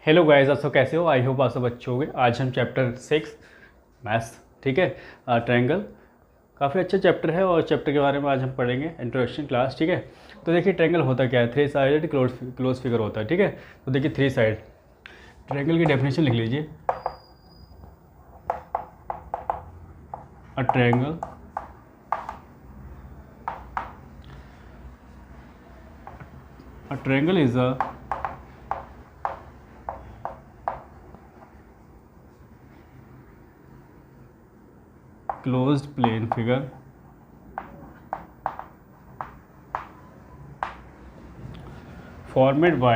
Hello guys, आप सब कैसे हो? आई होप आप सब अच्छे होंगे। आज हम चैप्टर 6 मैथ्स, ठीक है, ट्रायंगल, काफ़ी अच्छा चैप्टर है और चैप्टर के बारे में आज हम पढ़ेंगे इंट्रोडक्शन क्लास, ठीक है। तो देखिए ट्रायंगल होता क्या है, थ्री साइडेड क्लोज फिगर होता है, ठीक है। तो देखिए थ्री साइड ट्रायंगल की डेफिनेशन लिख लीजिए। A triangle is a closed plane figure formed by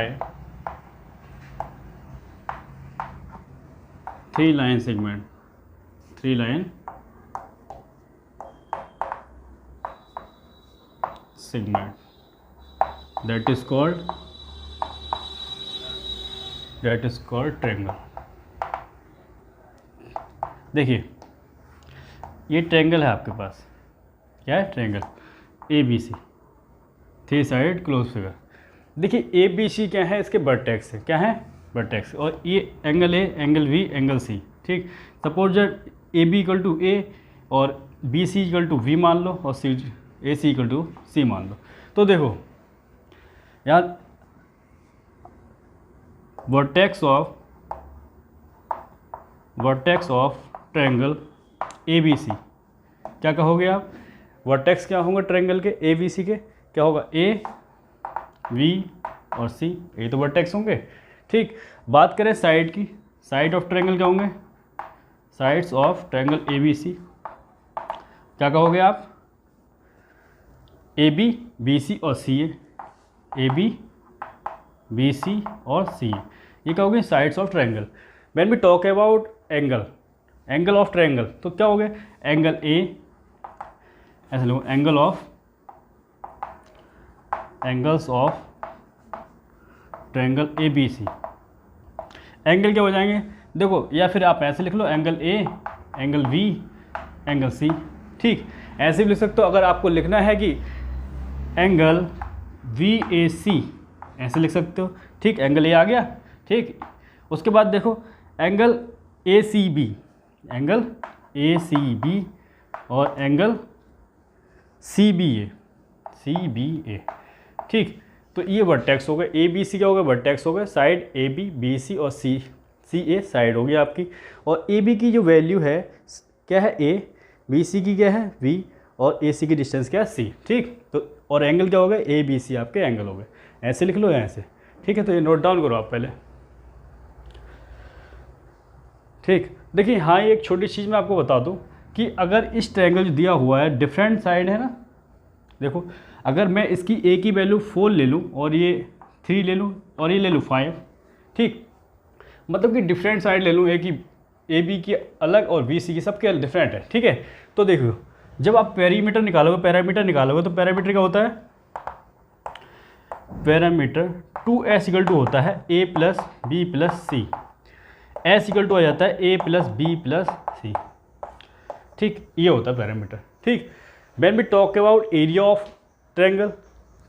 three line segment that is called triangle। देखिए ये ट्रायंगल है आपके पास, क्या है? Triangle A B C, three side close figure. देखिए ए बी सी क्या है? इसके वर्टेक्स है, क्या है? वर्टेक्स। और ये angle A, angle B, angle C, ठीक। Suppose that A B equal to A और B C equal to B मान लो और C A C equal to सी मान लो। तो देखो यार vertex of triangle A B C क्या कहोगे आप? वर्टेक्स क्या होंगे ट्रायंगल के ए बी सी के? क्या होगा? ए वी और सी, ये तो वर्टेक्स होंगे, ठीक। बात करें साइड की, साइड ऑफ ट्रायंगल क्या होंगे? Sides of triangle A B C क्या कहोगे आप? ए बी, बी सी और सी ए, ए बी, बी सी और सी, ये कहोगे sides of triangle. When we talk about angle of triangle, तो क्या हो गया? एंगल ए, ऐसे लो, angles of triangle A B C, angle क्या हो जाएंगे? देखो, या फिर आप ऐसे लिख लो, angle A, angle B, angle C, ठीक। ऐसे भी लिख सकते हो। अगर आपको लिखना है कि एंगल वी ए सी, ऐसे लिख सकते हो, ठीक। एंगल ए आ गया, ठीक। उसके बाद देखो angle A C B, angle A C B और एंगल सी बी ए, ठीक। तो ये वर्टेक्स हो गए। ए बी सी क्या हो गया? वर्टेक्स हो गए। Side A B, B C और सी ए साइड होगी आपकी। और ए बी की जो वैल्यू है क्या है? ए, बी सी की क्या है? वी, और ए सी की डिस्टेंस क्या है? सी, ठीक। तो और एंगल क्या हो गए? ए बी सी आपके एंगल हो गए। ऐसे लिख लो, ऐसे, ठीक है। तो ये नोट डाउन करो आप पहले, ठीक। देखिए हाँ, ये एक छोटी चीज़ मैं आपको बता दूं कि अगर इस ट्रायंगल जो दिया हुआ है डिफरेंट साइड है ना, देखो अगर मैं इसकी ए की वैल्यू 4 ले लूँ और ये 3 ले लूँ और ये ले लूँ 5, ठीक। मतलब कि डिफरेंट साइड ले लूँ, ए बी की अलग और बी सी की सबके डिफरेंट है, ठीक है। तो देखो जब आप पैरामीटर निकालोगे तो पैरामीटर क्या होता है? पैरामीटर 2s इक्वल टू होता है A plus B plus C, S equal to आ जाता है A plus B plus C, ठीक। ये होता है पैरामीटर, ठीक। When we talk about area of triangle,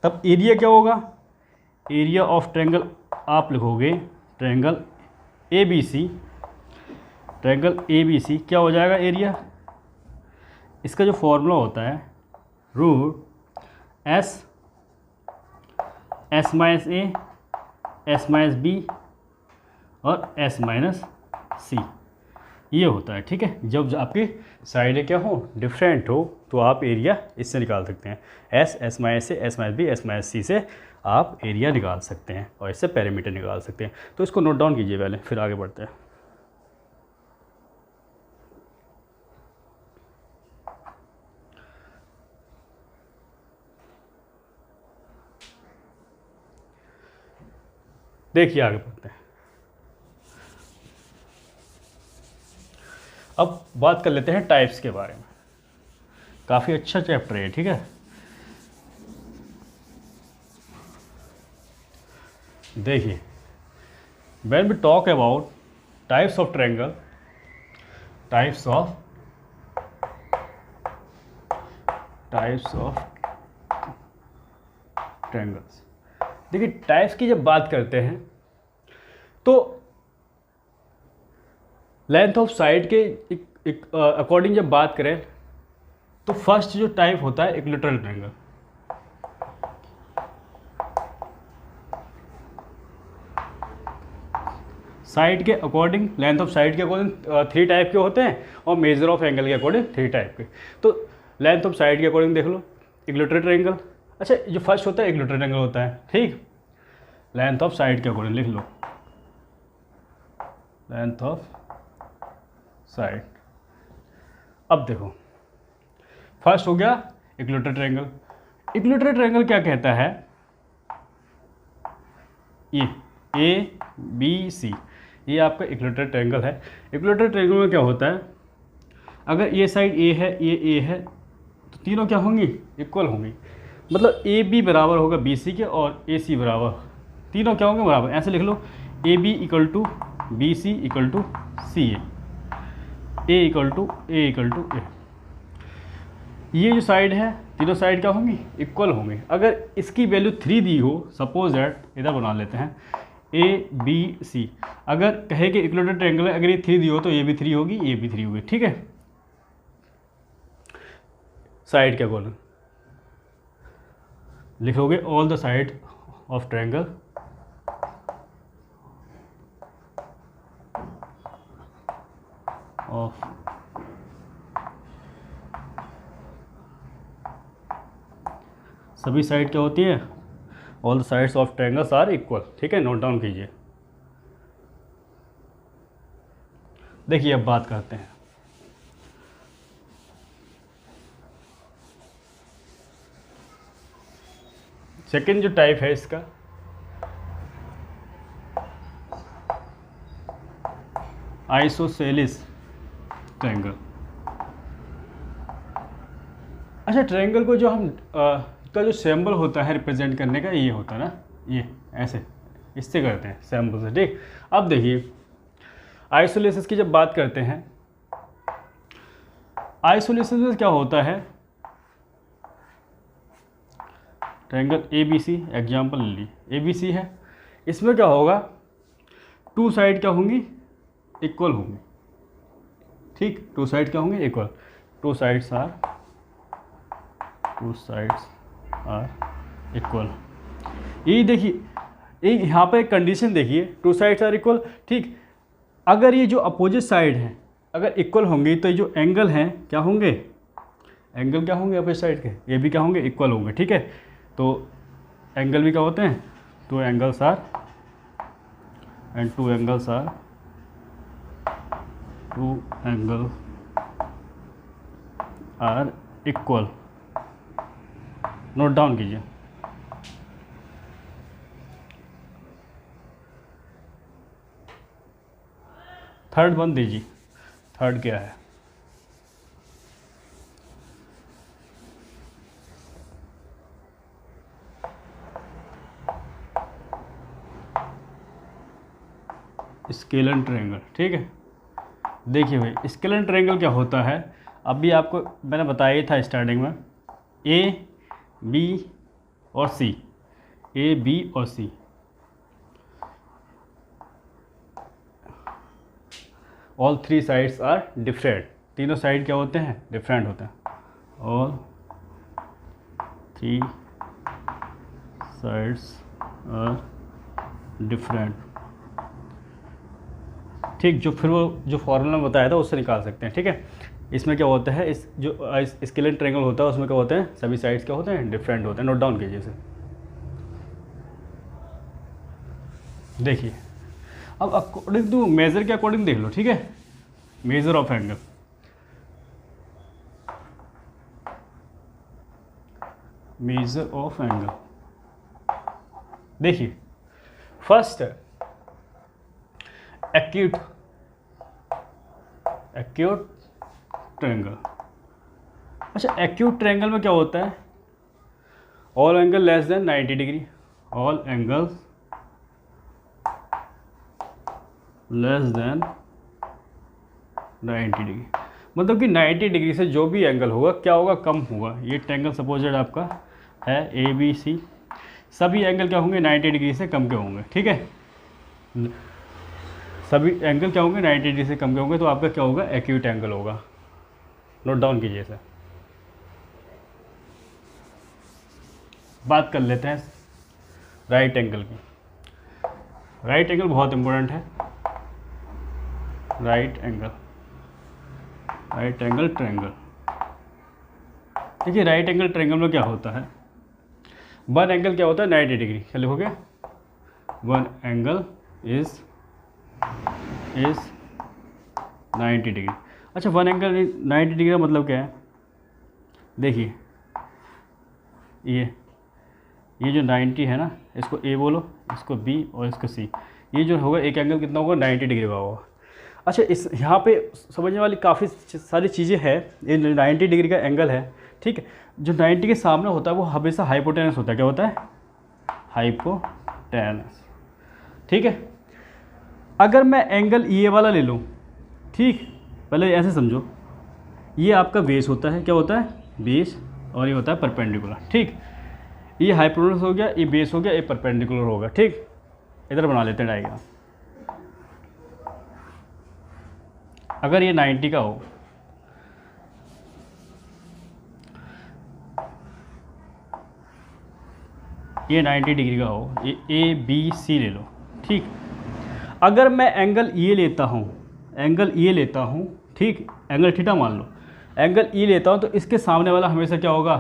तब एरिया क्या होगा? एरिया ऑफ ट्रायंगल आप लिखोगे ट्रायंगल ए बी सी, क्या हो जाएगा एरिया? इसका जो फॉर्मूला होता है root S minus A, S minus B और एस माइनस सी, ये होता है, ठीक है। जब आपकी साइडें क्या हो? डिफरेंट हो, तो आप एरिया इससे निकाल सकते हैं। S minus A, S minus B, S minus C से आप एरिया निकाल सकते हैं और इससे पैरामीटर निकाल सकते हैं। तो इसको नोट डाउन कीजिए पहले, फिर आगे बढ़ते हैं। देखिए आगे बढ़ते हैं। अब बात कर लेते हैं टाइप्स के बारे में। काफ़ी अच्छा चैप्टर है, ठीक है। देखिए when we talk about types of triangle, types of triangles, देखिए टाइप्स की जब बात करते हैं तो लेंथ ऑफ साइड के अकॉर्डिंग जब बात करें तो फर्स्ट जो टाइप होता है इक्विलैटरल ट्रायंगल। साइड के अकॉर्डिंग, लेंथ ऑफ साइड के अकॉर्डिंग 3 टाइप के होते हैं और मेजर ऑफ एंगल के अकॉर्डिंग 3 टाइप के। तो लेंथ ऑफ साइड के अकॉर्डिंग देख लो इक्विलैटरल ट्रायंगल। अच्छा, जो फर्स्ट होता है इक्विलैटरल ट्रायंगल होता है, ठीक। लेंथ ऑफ साइड के अकॉर्डिंग लिख लो लेंथ ऑफ साइड। अब देखो फर्स्ट हो गया इक्विलैटरल ट्रायंगल। इक्विलैटरल ट्रायंगल क्या कहता है, ये ABC, ये आपका इक्विलैटरल ट्रायंगल है। इक्विलैटरल ट्रायंगल में क्या होता है, अगर ये साइड A है, ये A है, तो तीनों क्या होंगी, इक्वल होंगी। मतलब AB बराबर होगा BC के और AC बराबर, तीनों क्या होंगे, बराबर। ऐसे लिख लो AB equal to BC equal to CA, A equal to A। ये जो साइड है, तीनों साइड क्या होंगी, इक्वल होंगे। अगर इसकी वैल्यू 3 दी हो, सपोज दैट इधर बना लेते हैं ABC, अगर कहे कि इक्विलैटरल ट्रायंगल है, अगर ये 3 दी हो तो ये भी 3 होगी, ये भी 3 होगी, ठीक है। साइड के अकॉर्डिंग लिखोगे all the side of triangle of सभी साइड क्या होती है, all the sides of triangles are equal, ठीक है। नोट डाउन कीजिए। देखिए अब बात करते हैं सेकेंड जो टाइप है इसका, आइसोसेलिस ट्रायंगल। अच्छा, ट्रायंगल को जो हम का जो सिंबल होता है रिप्रेजेंट करने का, ये होता है ना, ये ऐसे इससे करते हैं सिंबल से, ठीक। अब देखिए आइसोलेसिस की जब बात करते हैं, आइसोलेसिस में क्या होता है, ट्रायंगल ABC एग्जाम्पल ले ली, ABC है, इसमें क्या होगा, 2 साइड क्या होंगी, इक्वल होंगी, ठीक। 2 साइड क्या होंगे, इक्वल। 2 sides are equal. ये देखिए, एक यहाँ पर एक कंडीशन देखिए, 2 साइड्स आर इक्वल, ठीक। अगर ये जो अपोजिट साइड है अगर इक्वल होंगी तो ये जो एंगल हैं क्या होंगे, एंगल क्या होंगे अपोजिट साइड के, ये भी क्या होंगे, इक्वल होंगे, ठीक है। तो एंगल भी क्या होते हैं, 2 angles are and 2 angles are equal. Note down कीजिए। थर्ड वन दीजिए, थर्ड क्या है, स्केलर ट्रायंगल, ठीक है। देखिए भाई स्केलर ट्रायंगल क्या होता है, अभी आपको मैंने बताया ही था स्टार्टिंग में, A, B और C, A, B और C, all 3 sides are different, तीनों साइड क्या होते हैं, डिफरेंट होते हैं। ऑल 3 साइड्स आर डिफरेंट, ठीक। जो फिर वो जो फॉर्मूला में बताया था उससे निकाल सकते हैं, ठीक है। इसमें क्या होता है, इस जो स्केलर ट्रायंगल होता है उसमें क्या होते हैं, सभी साइड्स क्या होते हैं, डिफरेंट होते हैं। नोट डाउन कीजिए इसे। देखिए अब अकॉर्डिंग टू मेजर के अकॉर्डिंग देख लो, ठीक है। Major of angle, major of angle, देखिए फर्स्ट एक्यूट ट्रायंगल। अच्छा, एक्यूट ट्रायंगल में क्या होता है, all angle less than 90 degree, all angles less than 90 degree, मतलब कि 90 डिग्री से जो भी एंगल होगा क्या होगा, कम होगा। ये ट्रायंगल सपोजेड आपका है ABC, सभी एंगल क्या होंगे, 90 डिग्री से कम के होंगे, ठीक है। सभी एंगल क्या होंगे 90 डिग्री से कम के होंगे, तो आपका क्या होगा एक्यूट एंगल होगा। नोट डाउन कीजिए सर। बात कर लेते हैं राइट एंगल की। राइट एंगल बहुत इंपॉर्टेंट है। Right angle triangle. देखिए राइट एंगल ट्रायंगल में क्या होता है, वन एंगल क्या होता है 90 डिग्री, क्या लिखोगे, वन एंगल इज 90 डिग्री। अच्छा वन एंगल 90 डिग्री का मतलब क्या है, देखिए ये जो 90 है ना, इसको ए बोलो, इसको बी और इसको सी, ये जो होगा एक एंगल कितना होगा 90 डिग्री का होगा। अच्छा इस यहाँ पे समझने वाली काफ़ी सारी चीज़ें हैं। ये 90 डिग्री का एंगल है, ठीक है, जो 90 के सामने होता है वो हमेशा हाइपोटेनस होता है। क्या होता है, हाइपोटेनस, ठीक है। अगर मैं एंगल ये वाला ले लूँ, ठीक, पहले ऐसे समझो, ये आपका बेस होता है, क्या होता है बेस, और ये होता है परपेंडिकुलर, ठीक। ये हाइपोटेनस हो गया, ये बेस हो गया, ये परपेंडिकुलर होगा, ठीक। इधर बना लेते हैं डायग्राम। अगर ये 90 का हो, ये 90 डिग्री का हो, ये ए बी सी ले लो, ठीक। अगर मैं एंगल ये लेता हूँ, ठीक, एंगल थीटा मान लो, एंगल ई लेता हूँ, तो इसके सामने वाला हमेशा क्या होगा,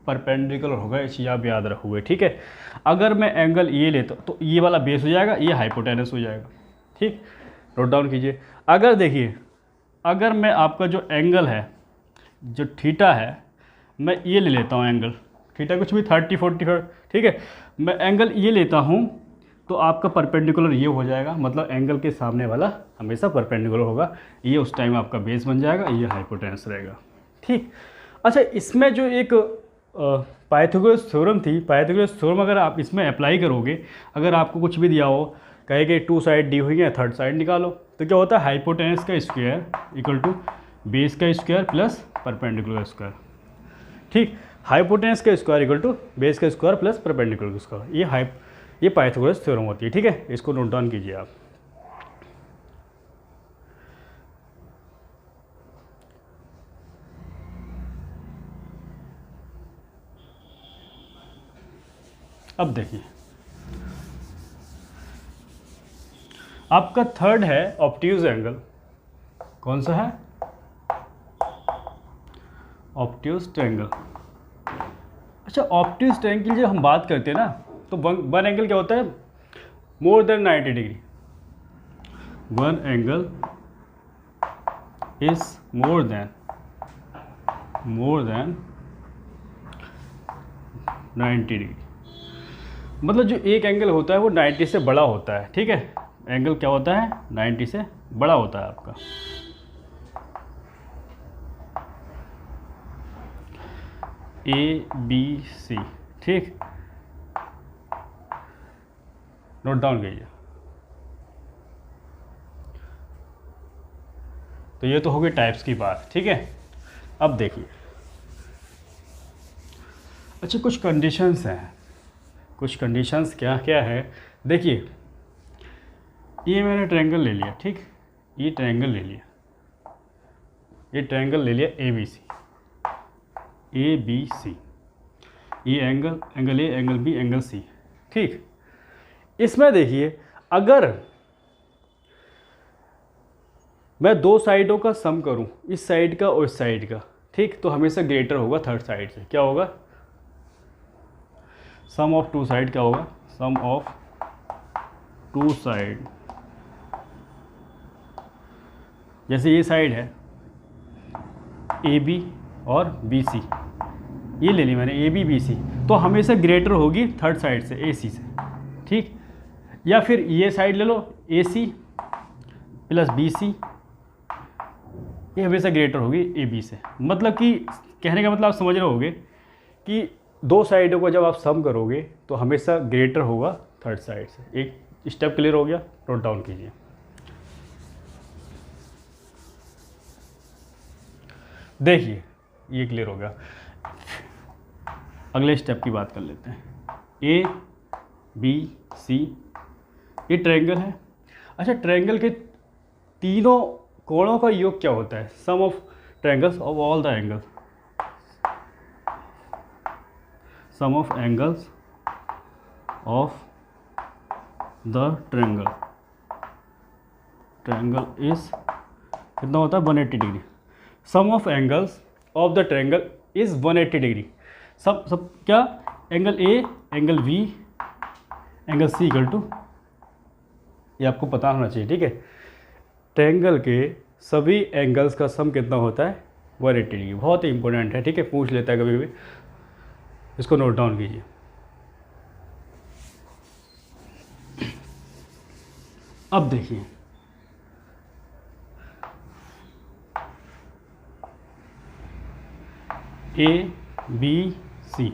परपेंडिकुलर होगा। ये चीज़ आप याद रखोगे, ठीक है। अगर मैं एंगल ये लेता हूँ तो ये वाला बेस हो जाएगा, ये हाइपोटेनस हो जाएगा, ठीक। नोट डाउन कीजिए। अगर देखिए, अगर मैं आपका जो एंगल है, जो थीटा है, मैं ये ले लेता हूँ एंगल थीटा, कुछ भी 30 40, ठीक है, मैं एंगल ये लेता हूँ, तो आपका परपेंडिकुलर ये हो जाएगा, मतलब एंगल के सामने वाला हमेशा परपेंडिकुलर होगा। ये उस टाइम आपका बेस बन जाएगा, ये हाइपोटेनस रहेगा, ठीक। अच्छा इसमें जो एक पाइथागोरस थ्योरम थी, पाइथागोरस थ्योरम अगर आप इसमें अप्लाई करोगे, अगर आपको कुछ भी दिया हो, कहे कि 2 साइड दी हुई है, थर्ड साइड निकालो, तो क्या होता है हाइपोटेनस का स्क्वायर इक्वल टू बेस का स्क्वायर प्लस परपेंडिकुलर स्क्वायर, ठीक। हाइपोटेनस का स्क्वायर इक्वल टू बेस का स्क्वायर प्लस परपेंडिकुलर स्क्वायर, ये पाइथागोरस थ्योरम होती है, ठीक है। इसको नोट डाउन कीजिए आप। अब देखिए आपका थर्ड है ऑब्ट्यूज एंगल। कौन सा है, ऑब्ट्यूज ट्रायंगल। अच्छा ऑब्ट्यूज ट्रायंगल की जब हम बात करते हैं ना, तो वन एंगल क्या होता है, more than 90 degree. One angle is more than 90 degree, मतलब जो एक एंगल होता है वो 90 से बड़ा होता है, ठीक है। एंगल क्या होता है 90 से बड़ा होता है आपका। ए बी सी, ठीक, नोट डाउन कीजिए। तो ये तो हो गई टाइप्स की बात, ठीक है। अब देखिए, अच्छा कुछ कंडीशंस हैं, कुछ कंडीशंस क्या क्या है, देखिए ये मैंने ट्रायंगल ले लिया, ठीक, ये ट्रायंगल ले लिया, ये ट्रायंगल ले लिया ए बी सी, ये angle A, angle B, angle C, ठीक। इसमें देखिए अगर मैं दो साइडों का सम करूं, इस साइड का और इस साइड का, ठीक, तो हमेशा ग्रेटर होगा थर्ड साइड से। क्या होगा, सम ऑफ टू साइड क्या होगा, सम ऑफ टू साइड। जैसे ये साइड है ए बी और बी सी, ये ले ली मैंने ए बी बी सी, तो हमेशा ग्रेटर होगी थर्ड साइड से, ए सी से, ठीक। या फिर ये साइड ले लो ए सी प्लस बी सी, ये हमेशा ग्रेटर होगी ए बी से। मतलब कि कहने का मतलब आप समझ रहे होगे कि दो साइडों को जब आप सम करोगे तो हमेशा ग्रेटर होगा थर्ड साइड से। एक स्टेप क्लियर हो गया, नोट डाउन कीजिए। देखिए ये क्लियर हो गया, अगले स्टेप की बात कर लेते हैं। ए बी सी ये ट्रायंगल है। अच्छा, ट्रायंगल के तीनों कोणों का योग क्या होता है? Sum of triangles of all the angles, sum of angles of the triangle, triangle is कितना होता है? 180 degree. Sum of angles of the triangle is 180 degree. सब क्या? Angle A, angle B, angle C equal to, ये आपको पता होना चाहिए, ठीक है। ट्रायंगल के सभी एंगल्स का सम कितना होता है? 180 डिग्री। बहुत ही इंपॉर्टेंट है, ठीक है, पूछ लेता है कभी कभी, इसको नोट डाउन कीजिए। अब देखिए, ए बी सी,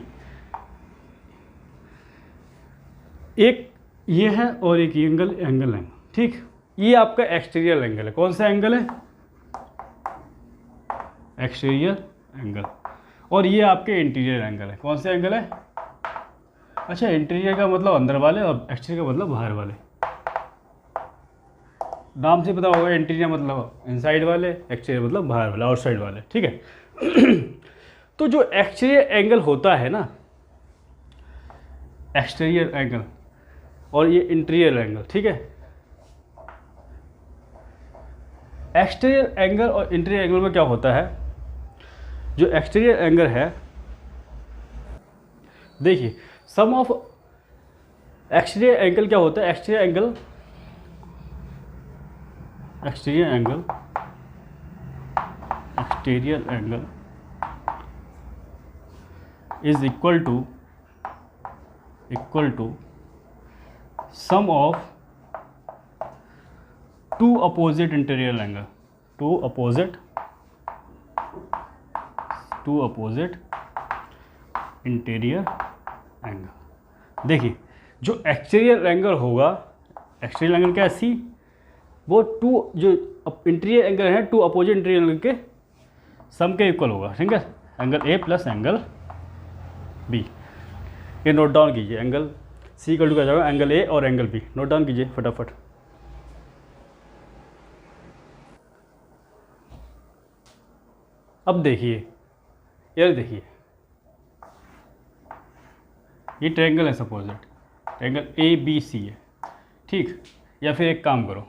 एक ये है और एक एंगल है, ठीक। ये आपका एक्सटीरियर एंगल है। कौन सा एंगल है? Exterior angle. और ये आपके इंटीरियर एंगल है। कौन सा एंगल है? अच्छा, इंटीरियर का मतलब अंदर वाले और एक्सटीरियर का मतलब बाहर वाले। नाम से पता होगा, इंटीरियर मतलब इनसाइड वाले, एक्सटीरियर मतलब बाहर वाले, आउटसाइड वाले, ठीक है। तो जो एक्सटीरियर एंगल होता है ना, एक्सटीरियर एंगल और ये इंटीरियर एंगल, ठीक है। एक्सटीरियर एंगल और इंटीरियर एंगल में क्या होता है? जो एक्सटीरियर एंगल है, देखिए, सम ऑफ एक्सटीरियर एंगल क्या होता है? Exterior angle is equal to sum of two opposite interior angle, two opposite interior angle. देखिए, जो एक्सटीरियर एंगल होगा, एक्सटीरियर एंगल क्या है? सी, वो टू जो इंटीरियर एंगल है, टू अपोजिट इंटीरियर एंगल के सम के इक्वल होगा, ठीक है। Angle A plus angle B, ये नोट डाउन कीजिए। एंगल सी इक्वल टू क्या जाएगा? एंगल ए और एंगल बी। नोट डाउन कीजिए फटाफट। अब देखिए, यार देखिए, ये ट्रायंगल है, सपोजिट ट्रायंगल ए बी सी है, ठीक। या फिर एक काम करो,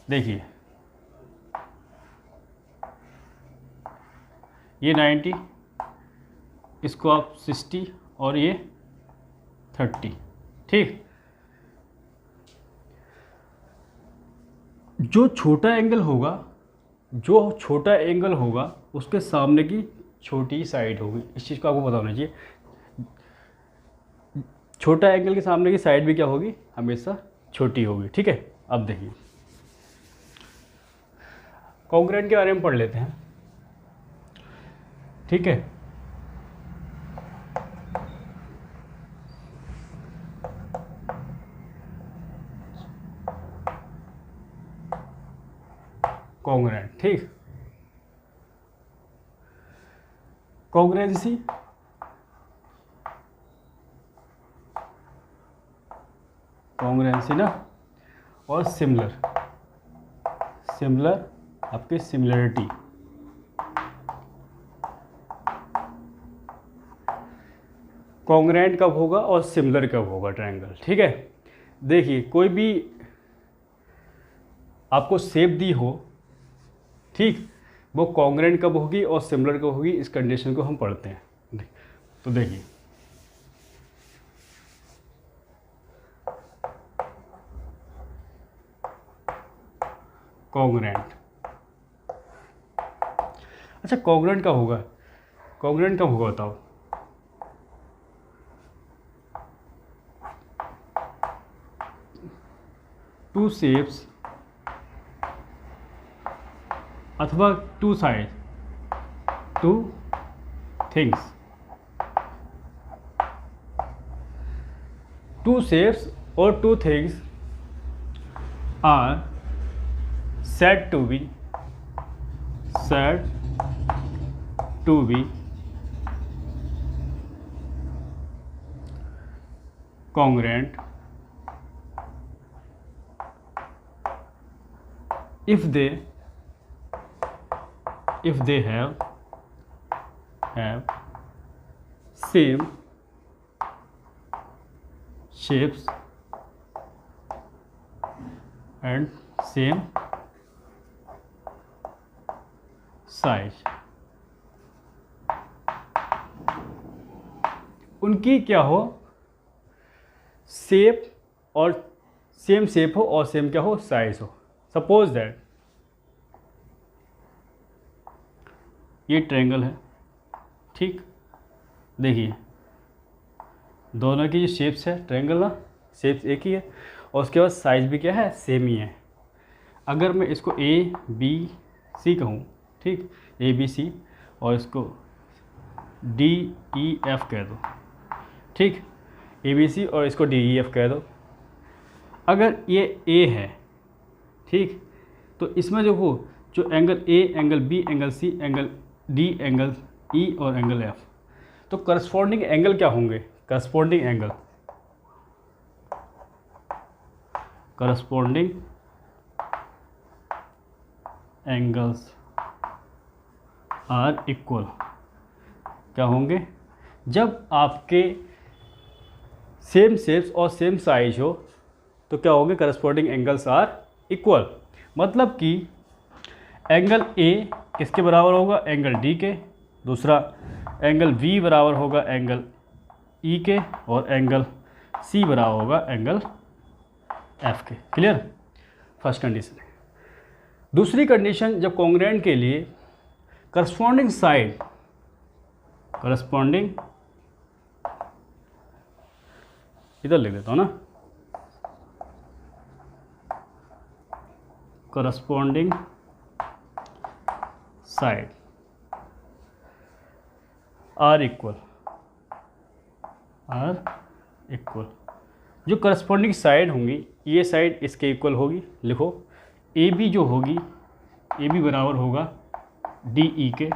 देखिए, ये 90, इसको आप 60 और ये 30, ठीक। जो छोटा एंगल होगा उसके सामने की छोटी साइड होगी। इस चीज़ को आपको पता होना चाहिए। छोटा एंगल के सामने की साइड भी क्या होगी? हमेशा छोटी होगी, ठीक है। अब देखिए, कॉन्ग्रुएंट के बारे में पढ़ लेते हैं, ठीक है। कॉन्ग्रुएंट, ठीक। कॉन्ग्रुएंसी ना, और सिमिलर आपकी सिमिलरिटी। कॉन्ग्रुएंट कब होगा और सिमिलर कब होगा ट्रायंगल, ठीक है। देखिए, कोई भी आपको शेप दी हो, ठीक, वो कॉन्ग्रुएंट कब होगी और सिमिलर कब होगी, इस कंडीशन को हम पढ़ते हैं। तो देखिए, कॉन्ग्रुएंट, अच्छा कॉन्ग्रुएंट कब होगा? बताओ। टू शेप्स अथवा two side, two things, two shapes और two things are said to be congruent if they have same shapes and same size, उनकी क्या हो, शेप और सेम शेप हो और सेम क्या हो, साइज हो। सपोज दैट ये ट्रायंगल है, ठीक, देखिए दोनों की जो शेप्स है ट्रायंगल ना, शेप्स एक ही है और उसके बाद साइज भी क्या है, सेम ही है। अगर मैं इसको ए बी सी कहूँ, ठीक, ए बी सी, और इसको डी ई एफ कह दो, ठीक, ए बी सी और इसको डी ई एफ कह दो। अगर ये ए है, ठीक, तो इसमें देखो जो angle A, angle B, angle C, angle D, angle E और एंगल एफ, तो करस्पॉन्डिंग एंगल क्या होंगे, करस्पॉन्डिंग एंगल्स आर इक्वल, क्या होंगे, जब आपके सेम शेप्स और सेम साइज हो तो क्या होंगे, करस्पॉन्डिंग एंगल्स आर इक्वल। मतलब कि एंगल ए किसके बराबर होगा, एंगल डी के, दूसरा एंगल बी बराबर होगा एंगल ई के, और एंगल सी बराबर होगा एंगल एफ के। क्लियर, फर्स्ट कंडीशन है। दूसरी कंडीशन, जब कॉन्ग्रुएंट के लिए करस्पॉन्डिंग साइड, करस्पॉन्डिंग, इधर लिख देता हूँ ना, करस्पॉन्डिंग साइड आर इक्वल, जो करस्पॉन्डिंग साइड होंगी, ये साइड इसके इक्वल होगी। लिखो ए बी जो होगी, ए बी बराबर होगा डी ई के,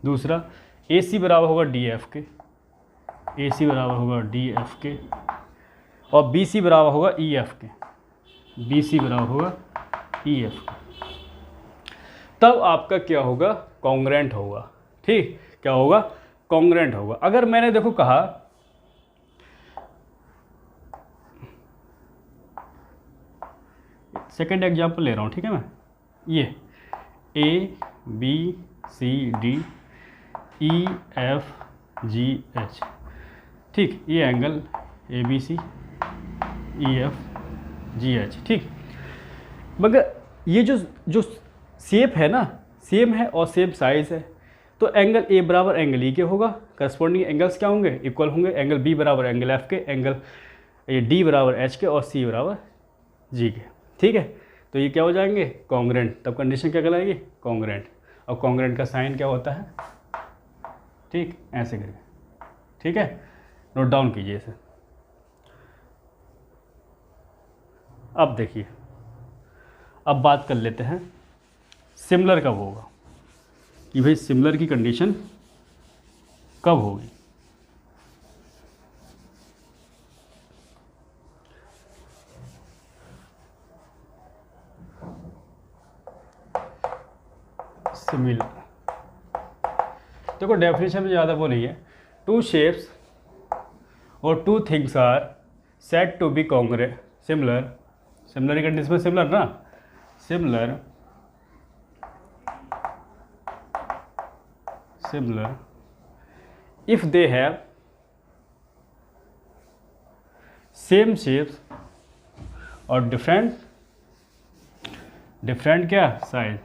दूसरा ए सी बराबर होगा डी एफ के, ए सी बराबर होगा डी एफ के, और बी सी बराबर होगा ई एफ के, बी सी बराबर होगा ई एफ के। तब आपका क्या होगा, कॉन्ग्रुएंट होगा। ठीक, क्या होगा, कॉन्ग्रुएंट होगा। अगर मैंने देखो कहा सेकेंड एग्जाम्पल ले रहा हूँ, ठीक है, मैं ये A B C D E F G H, ठीक, ये angle A B C E F G H, ठीक, मगर ये जो शेप है ना, सेम है और सेम साइज है, तो एंगल ए बराबर एंगल ई के होगा, करस्पॉन्डिंग एंगल्स क्या होंगे, इक्वल होंगे। एंगल बी बराबर एंगल एफ के, एंगल ये डी बराबर एच के, और सी बराबर जी के। ठीक है, तो ये क्या हो जाएंगे, कॉन्ग्रुएंट। तब कंडीशन क्या कहलाएगी, कॉन्ग्रुएंट। और कॉन्ग्रुएंट का साइन क्या होता है, ठीक, ऐसे करके, ठीक है, नोट डाउन कीजिए इसे। अब देखिए, अब बात कर लेते हैं सिमिलर कब होगा, कि भाई सिमिलर की कंडीशन कब होगी। सिमिलर, देखो डेफिनेशन में ज़्यादा वो नहीं है। टू शेप्स और two things are said to be congruent, similar, similar की कंडीशन में सिमिलर ना, similar if they have same shapes और different क्या size,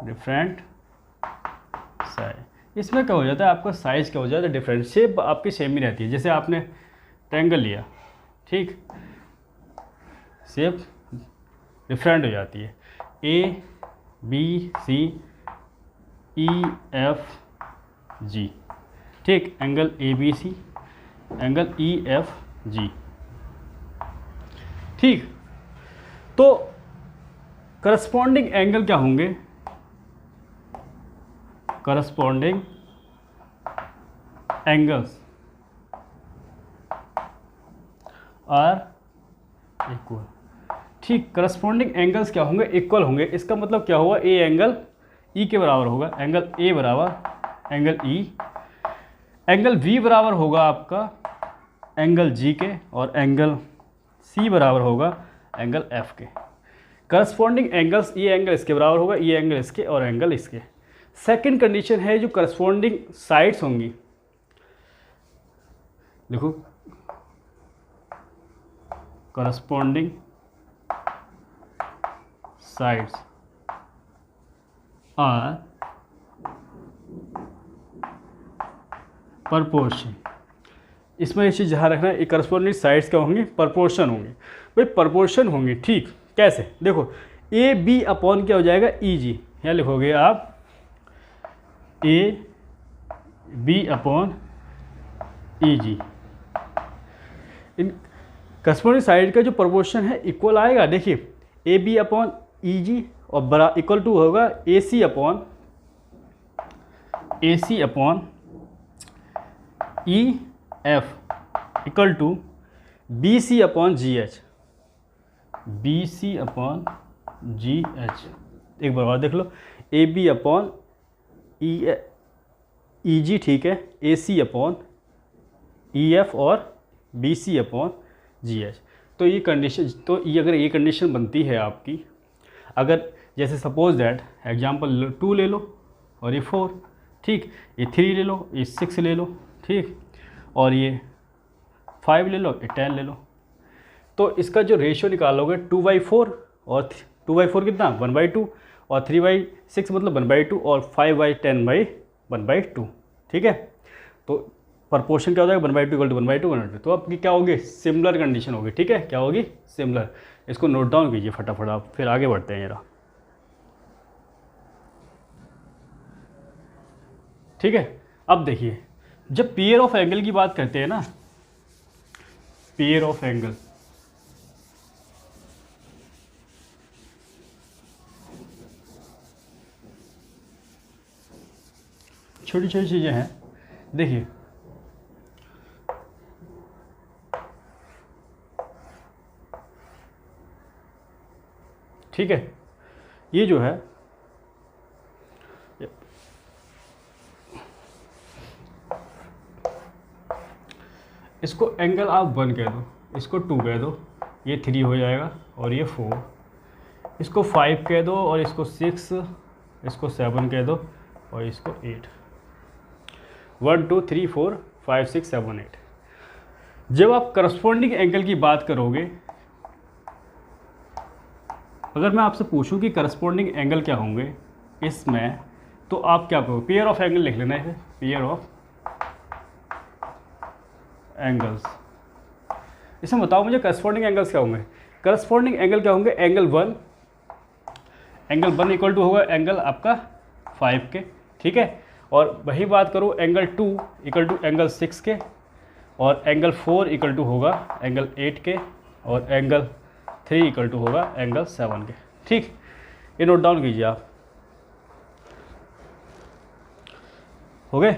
different size। इसमें क्या हो जाता है, आपका साइज क्या हो जाता है, डिफरेंट। शेप आपकी सेम ही रहती है। जैसे आपने ट्रायंगल लिया, ठीक, शेप डिफरेंट हो जाती है, ए B C E F G, ठीक, angle A B C, angle E F G, ठीक। तो करस्पॉन्डिंग एंगल क्या होंगे, करस्पॉन्डिंग एंगल्स आर इक्वल, ठीक, करस्पॉन्डिंग एंगल्स क्या होंगे, इक्वल होंगे। इसका मतलब क्या हुआ, ए एंगल ई के बराबर होगा, एंगल ए बराबर एंगल ई, एंगल वी बराबर होगा आपका एंगल जी के, और एंगल सी बराबर होगा एंगल एफ के। करस्पॉन्डिंग एंगल्स, ये एंगल इसके बराबर होगा, ये एंगल इसके और एंगल इसके। सेकंड कंडीशन है जो करस्पॉन्डिंग साइड्स होंगी, देखो करस्पॉन्डिंग साइड्स आर प्रपोर्शन। इसमें ये चीज़ ध्यान रखना है, करस्पॉन्डिंग साइड्स क्या होंगी, प्रपोर्शन होंगी। भाई प्रपोर्शन होंगी, ठीक, कैसे, देखो ए बी अपॉन क्या हो जाएगा, ई जी, यहाँ लिखोगे आप A B upon E G. इन करस्पॉन्डिंग साइड का जो प्रपोर्शन है इक्वल आएगा, देखिए ए बी अपॉन ई जी और बड़ा इक्वल टू होगा A C upon E F equal to B C upon G H, B C upon G H. एक बार और देख लो, ए बी अपॉन ई जी, ठीक है, A C upon E F और B C upon G H. तो ये condition, तो ये अगर ये कंडीशन बनती है आपकी, अगर जैसे सपोज दैट एग्जांपल 2 ले लो और ये 4, ठीक, ये 3 ले लो, ये 6 ले लो, ठीक, और ये 5 ले लो, ये 10 ले लो। तो इसका जो रेशियो निकालोगे 2/4, और 2/4 कितना 1/2, और 3/6 मतलब 1/2, और 5/10/1/2, ठीक है। तो प्रपोर्शन क्या हो जाएगा, 1/2 = 1/2 1/2। तो आपकी क्या होगी, सिमिलर कंडीशन होगी, ठीक है, क्या होगी, सिमिलर। इसको नोट डाउन कीजिए फटाफट आप, फिर आगे बढ़ते हैं जरा, ठीक है। अब देखिए, जब पेयर ऑफ एंगल की बात करते हैं ना, पेयर ऑफ एंगल, छोटी छोटी चीज़ें हैं, देखिए ठीक है, ये जो है इसको एंगल आप 1 कह दो, इसको 2 कह दो, ये 3 हो जाएगा, और ये 4, इसको 5 कह दो, और इसको 6, इसको 7 कह दो, और इसको 8। 1 2 3 4 5 6 7 8। जब आप करस्पॉन्डिंग एंगल की बात करोगे, अगर मैं आपसे पूछूं कि करस्पॉन्डिंग एंगल क्या होंगे इसमें, तो आप क्या करोगे, पेयर ऑफ एंगल लिख लेना है, पेयर ऑफ एंगल्स। इसमें बताओ मुझे करस्पॉन्डिंग एंगल्स क्या होंगे। करस्पॉन्डिंग एंगल क्या होंगे, एंगल 1 इक्वल टू होगा एंगल आपका 5 के, ठीक है। और वही बात करो, एंगल 2 इक्वल टू एंगल 6 के, और एंगल 4 इक्वल टू होगा एंगल 8 के, और एंगल 3 इक्वल टू होगा एंगल 7 के, ठीक। ये नोट डाउन कीजिए आप, हो गए।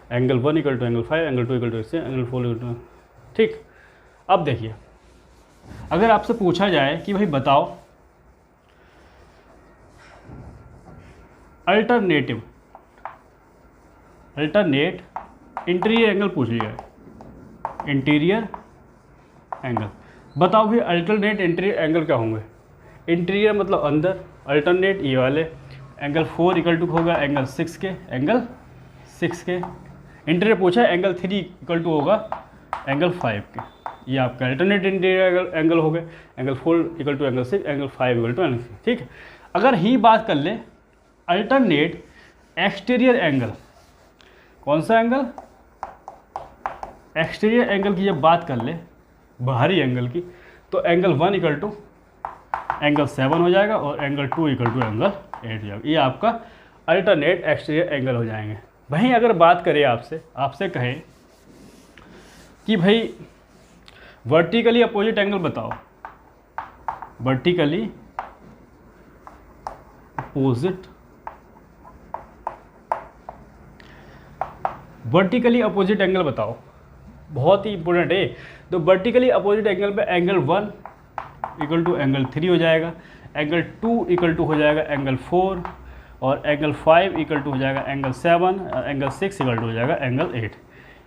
Angle 1 equal to angle 5, angle 2 equal to 6, angle 4 equal to, ठीक। अब देखिए, अगर आपसे पूछा जाए कि भाई बताओ अल्टरनेट इंटीरियर एंगल पूछ लिया है, इंटीरियर एंगल बताओ भी, अल्टरनेट इंटीरियर एंगल क्या होंगे। इंटीरियर मतलब अंदर, अल्टरनेट ये वाले, एंगल 4 इक्वल टू होगा एंगल 6 के, इंटीरियर पूछा है, एंगल 3 इक्वल टू होगा एंगल 5 के। ये आपका अल्टरनेट इंटीरियर एंगल हो गए, angle 4 equal to angle 6, angle 5 equal to angle 6, ठीक है। अगर ही बात कर ले अल्टरनेट एक्सटीरियर एंगल, कौन सा एंगल, एक्सटीरियर एंगल की जब बात कर ले, बाहरी एंगल की, तो एंगल 1 इक्वल टू एंगल 7 हो जाएगा, और एंगल 2 इक्वल टू एंगल 8 हो जाएगा। ये आपका अल्टरनेट एक्सटीरियर एंगल हो जाएंगे। वहीं अगर बात करें आपसे कहें कि भाई वर्टिकली अपोजिट एंगल बताओ, वर्टिकली अपोजिट एंगल बताओ, बहुत ही इंपॉर्टेंट है। तो वर्टिकली अपोजिट एंगल पे एंगल 1 इक्वल टू एंगल 3 हो जाएगा, एंगल 2 इक्वल टू हो जाएगा एंगल 4, और एंगल 5 इक्वल टू हो जाएगा एंगल 7, और एंगल 6 इक्वल टू हो जाएगा एंगल 8।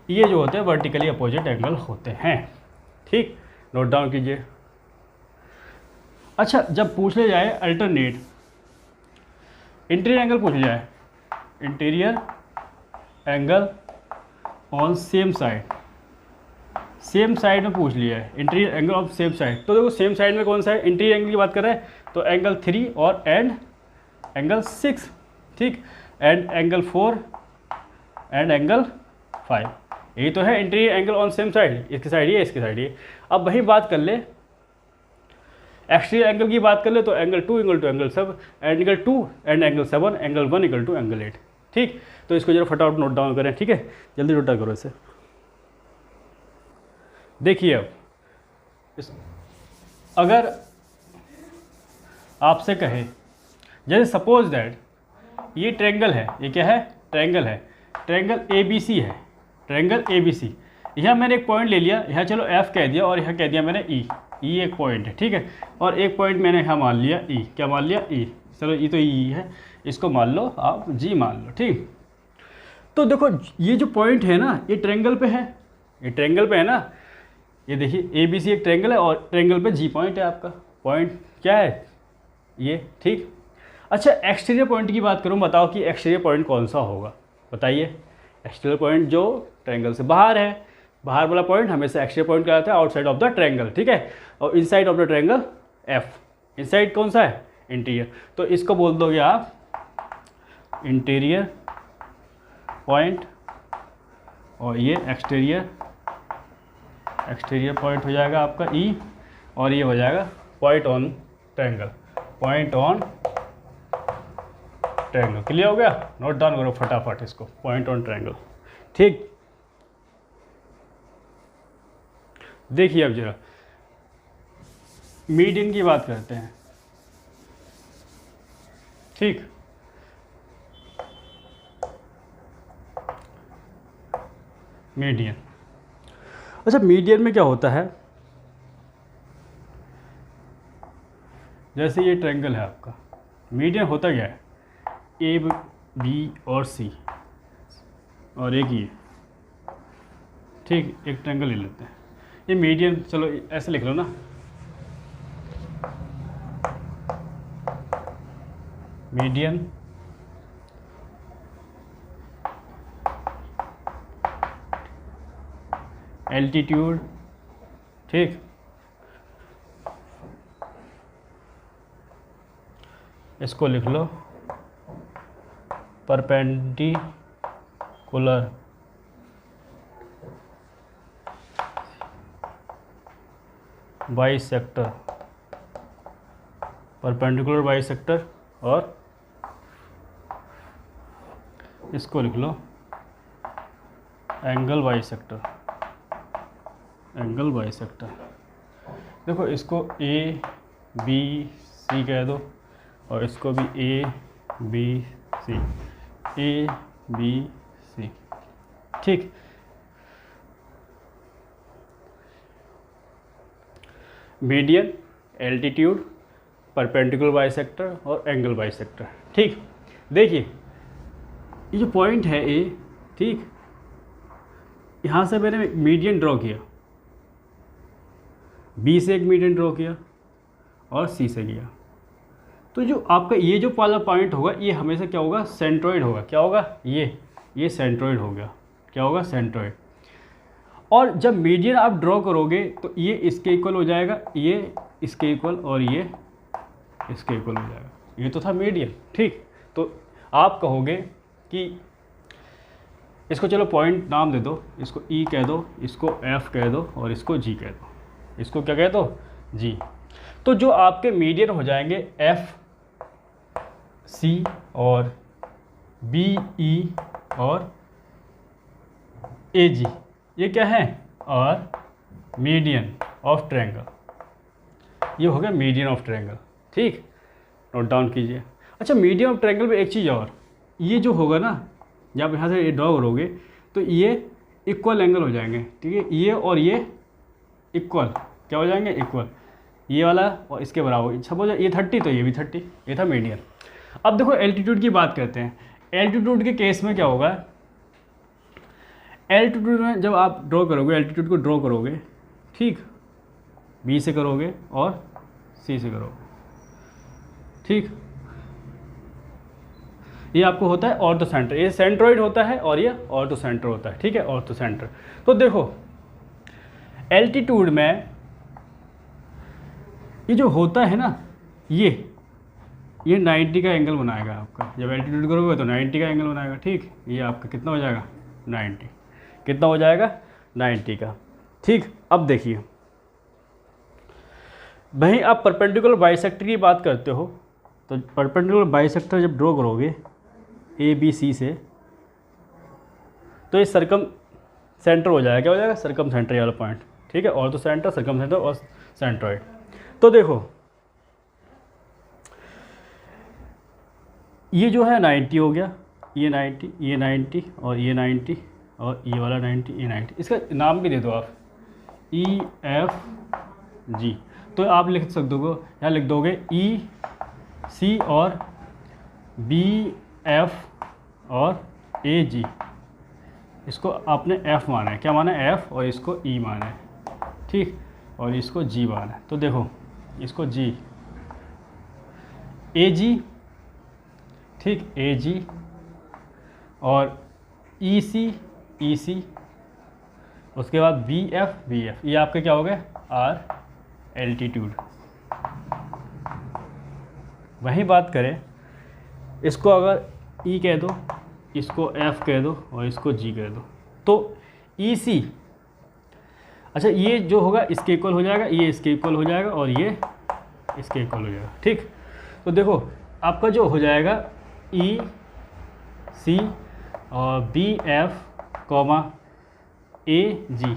ये जो होते हैं वर्टिकली अपोजिट एंगल होते हैं। ठीक, नोट डाउन कीजिए। अच्छा, जब पूछ ले जाए अल्टरनेट इंटीरियर एंगल पूछ ले जाए, interior angle on same side में पूछ लिया है, interior angle of same side. तो देखो सेम साइड में कौन सा है, इंटीरियर एंगल की बात कर रहे हैं तो एंगल 3 और एंड एंगल 6, ठीक, एंड एंगल 4 एंड एंगल 5, यही तो है interior angle on same side. इसकी साइड ये, इसकी साइड ये। अब वही बात कर ले एक्सटीरियर एंगल की बात कर ले तो angle 2 equal to angle 7, angle 2 and angle 7, angle 1 equal to angle 8। ठीक, तो इसको जरा फटाफट नोट डाउन करें। ठीक है, जल्दी नोट डाउन करो इसे। देखिए अब अगर आपसे कहे, जैसे सपोज दैट ये ट्रायंगल है, ये क्या है, ट्रायंगल है, ट्रायंगल ABC है, ट्रायंगल ABC। यहाँ मैंने एक पॉइंट ले लिया, यहाँ चलो F कह दिया, और यहाँ कह दिया मैंने E एक पॉइंट है, ठीक है, और एक पॉइंट मैंने यहाँ मान लिया E, क्या मान लिया E, चलो ये तो E है, इसको मान लो आप G मान लो। ठीक, तो देखो ये जो पॉइंट है ना, ये ट्रायंगल पे है, ये ट्रायंगल पे है ना, ये देखिए ABC एक ट्रायंगल है और ट्रायंगल पे G पॉइंट है, आपका पॉइंट क्या है ये। ठीक, अच्छा एक्सटीरियर पॉइंट की बात करूँ, बताओ कि एक्सटीरियर पॉइंट कौन सा होगा, बताइए। एक्सटीरियर पॉइंट जो ट्रायंगल से बाहर है, बाहर वाला पॉइंट हमेशा एक्सटीरियर पॉइंट कहलाता है, आउटसाइड ऑफ द ट्रायंगल। ठीक है, और inside of the triangle F, inside कौन सा है, इंटीरियर। तो इसको बोल दोगे आप इंटीरियर पॉइंट, और ये एक्सटीरियर पॉइंट हो जाएगा आपका E, और ये हो जाएगा point on triangle, point on triangle. Clear हो गया, नोट डाउन करो फटाफट इसको, पॉइंट ऑन ट्रायंगल। ठीक, देखिए अब जरा मीडियन की बात करते हैं। ठीक, मीडियन। अच्छा, मीडियन में क्या होता है, जैसे ये ट्रायंगल है आपका, मीडियन होता क्या है, A B और C और एक ये। ठीक, एक ट्रायंगल ले लेते हैं, ये मीडियन, चलो ऐसे लिख लो ना, मीडियन एल्टीट्यूड। ठीक, इसको लिख लो परपेंडिकुलर बाइसेक्टर, परपेंडिकुलर बाइसेक्टर, और इसको लिख लो एंगल बाइसेक्टर, एंगल बाइसेक्टर। देखो इसको A B C कह दो, और इसको भी A B C, A B C। ठीक, मीडियन, एल्टीट्यूड, परपेंडिकुलर बाइसेक्टर और एंगल बाइसेक्टर। ठीक, देखिए ये जो पॉइंट है A, ठीक, यहाँ से मैंने मीडियन ड्रॉ किया, B से एक मीडियन ड्रॉ किया और C से किया, तो जो आपका ये जो वाला पॉइंट होगा ये हमेशा क्या होगा, सेंट्रॉइड होगा। क्या होगा, ये सेंट्रॉइड हो गया, क्या होगा, सेंट्रॉइड। और जब मीडियन आप ड्रॉ करोगे तो ये इसके इक्वल हो जाएगा, ये इसके इक्वल, और ये इसके इक्वल हो जाएगा। ये तो था मीडियन। ठीक, तो आप कहोगे कि इसको चलो पॉइंट नाम दे दो, इसको E कह दो, इसको F कह दो, और इसको G कह दो। इसको क्या कह दो, G। तो जो आपके मीडियन हो जाएंगे F C और B E और A G, ये क्या है, और मीडियन ऑफ ट्रायंगल, ये हो गया मीडियन ऑफ ट्रायंगल। ठीक, नोट डाउन कीजिए। अच्छा, मीडियन ऑफ ट्रायंगल में एक चीज़ और, ये जो होगा ना, जब यहाँ से ये ड्रॉ करोगे तो ये इक्वल एंगल हो जाएंगे, ठीक है। ये और ये इक्वल क्या हो जाएंगे, इक्वल, ये वाला और इसके बराबर। सपोज ये 30 तो ये भी 30, ये था मीडियन। अब देखो एल्टीट्यूड की बात करते हैं। एल्टीट्यूड के केस में क्या होगा, एल्टीट्यूड में जब आप ड्रॉ करोगे, एल्टीट्यूड को ड्रॉ करोगे, ठीक, बी से करोगे और सी से करोगे, ठीक। ये आपको होता है ऑर्थो सेंटर, ये सेंट्रोइड होता है और ये ऑर्थो सेंटर होता है, ठीक है, ऑर्थो सेंटर। तो देखो एल्टीट्यूड में ये जो होता है ना, ये 90 का एंगल बनाएगा आपका। जब एल्टीट्यूड करोगे तो 90 का एंगल बनाएगा, ठीक। ये आपका कितना हो जाएगा, 90, कितना हो जाएगा, 90 का, ठीक। अब देखिए भाई, आप परपेंडिकुलर बाइसेक्टर की बात करते हो, तो परपेंडिकुलर बाइसेक्टर जब ड्रॉ करोगे ए बी सी से, तो ये सर्कम सेंटर हो जाएगा, क्या हो जाएगा, सर्कम सेंटर वाला पॉइंट, ठीक है। और तो सेंटर, सर्कम सेंटर और सेंट्रॉइड। तो देखो ये जो है 90 हो गया, ये 90, ये 90 और ये 90 और ये वाला 90, ये 90। इसका नाम भी दे दो आप, ई एफ जी। तो आप लिख सकते हो, यहाँ लिख दोगे ई सी और बी एफ और ए जी। इसको आपने एफ माना है, क्या माना है, एफ, और इसको ई माना है, ठीक, और इसको जी माना है। तो देखो इसको जी, ए जी, ठीक, ए जी, और ई सी, उसके बाद बी एफ, ये आपके क्या हो गए, आर एल्टीट्यूड। वही बात करें, इसको अगर ई कह दो, इसको एफ कह दो और इसको जी कह दो, तो ई सी, अच्छा ये जो होगा इसके इक्वल हो जाएगा, ये इसके इक्वल हो जाएगा और ये इसके इक्वल हो जाएगा, ठीक। तो देखो आपका जो हो जाएगा ई सी और B F comma A G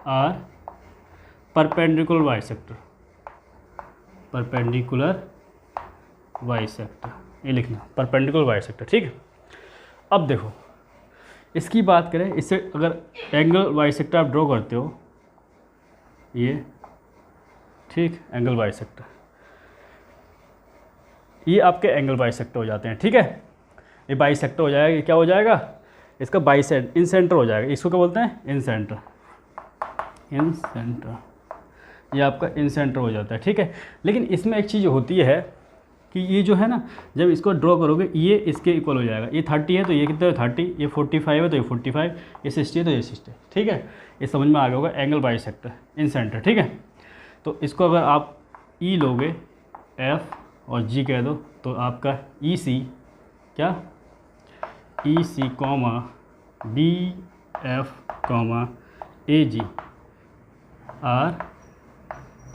are perpendicular bisector, perpendicular bisector, ये लिखना परपेंडिकुलर बाइसेक्टर, ठीक है। अब देखो इसकी बात करें, इससे अगर एंगल बाइसेक्टर आप ड्रॉ करते हो, ये, ठीक, एंगल बाइसेक्टर, ये आपके एंगल बाइसेक्टर हो जाते हैं, ठीक है। ये बाइसेक्टर हो जाएगा, ये क्या हो जाएगा, इसका बाइसेंट इन सेंटर हो जाएगा। इसको क्या बोलते हैं, इन सेंटर, इन सेंटर, ये आपका इन सेंटर हो जाता है, ठीक है। लेकिन इसमें एक चीज़ होती है कि ये जो है ना, जब इसको ड्रॉ करोगे ये इसके इक्वल हो जाएगा। ये 30 है तो ये कितना है, 30, ये 45 है तो ये 45, ये 60 है तो ये 60, ठीक है। ये समझ में आ गया होगा, एंगल बाइसेक्टर इन सेंटर, ठीक है। तो इसको अगर आप ई लोगे, एफ और जी कह दो, तो आपका ई सी, क्या, E C comma B F comma A G are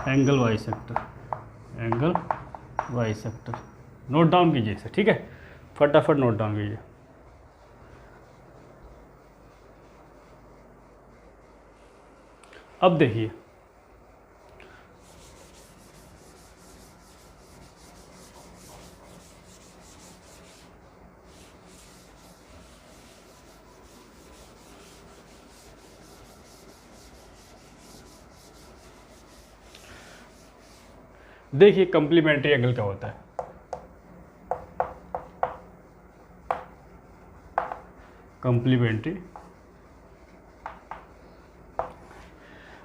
angle bisector, angle bisector. Note down कीजिए इसे, ठीक है, फटाफट नोट डाउन कीजिए। अब देखिए देखिए कंप्लीमेंट्री एंगल क्या होता है। कंप्लीमेंट्री,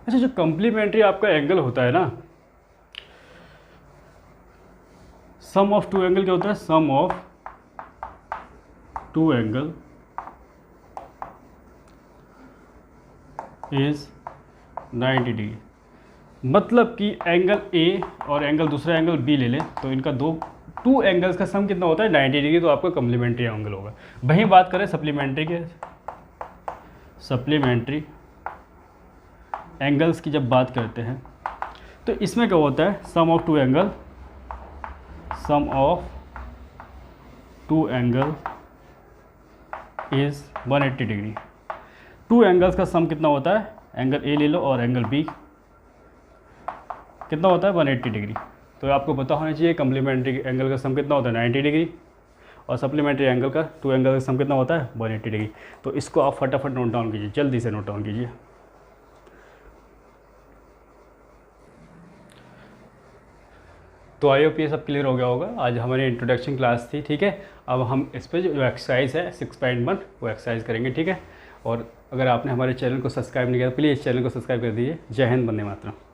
अच्छा जो कंप्लीमेंट्री आपका एंगल होता है ना, सम ऑफ टू एंगल क्या होता है, sum of two angle is 90 degree. मतलब कि एंगल ए और एंगल दूसरा एंगल बी ले लें तो इनका टू एंगल्स का सम कितना होता है, 90 डिग्री। तो आपका कम्प्लीमेंट्री एंगल होगा। वहीं बात करें सप्लीमेंट्री के, सप्लीमेंट्री एंगल्स की जब बात करते हैं तो इसमें क्या होता है, sum of two angle, sum of two angle is 180 degree. Two angles का सम कितना होता है, एंगल ए ले लो और एंगल बी कितना होता है, 180 डिग्री। तो आपको पता होना चाहिए कम्प्लीमेंट्री एंगल का सम कितना होता है, 90 डिग्री। और सप्लीमेंट्री एंगल का 2 एंगल का सम कितना होता है 180 डिग्री। तो इसको आप फटाफट नोट डाउन कीजिए, जल्दी से नोट डाउन कीजिए। तो आई होप ये सब क्लियर हो गया होगा। आज हमारी इंट्रोडक्शन क्लास थी, ठीक है। अब हम इस पर जो एक्सरसाइज है 6.1 वो एक्सरसाइज करेंगे, ठीक है। और अगर आपने हमारे चैनल को सब्सक्राइब नहीं किया तो प्लीज़ चैनल को सब्सक्राइब कर दीजिए। जय हिंद, वंदे मातरम।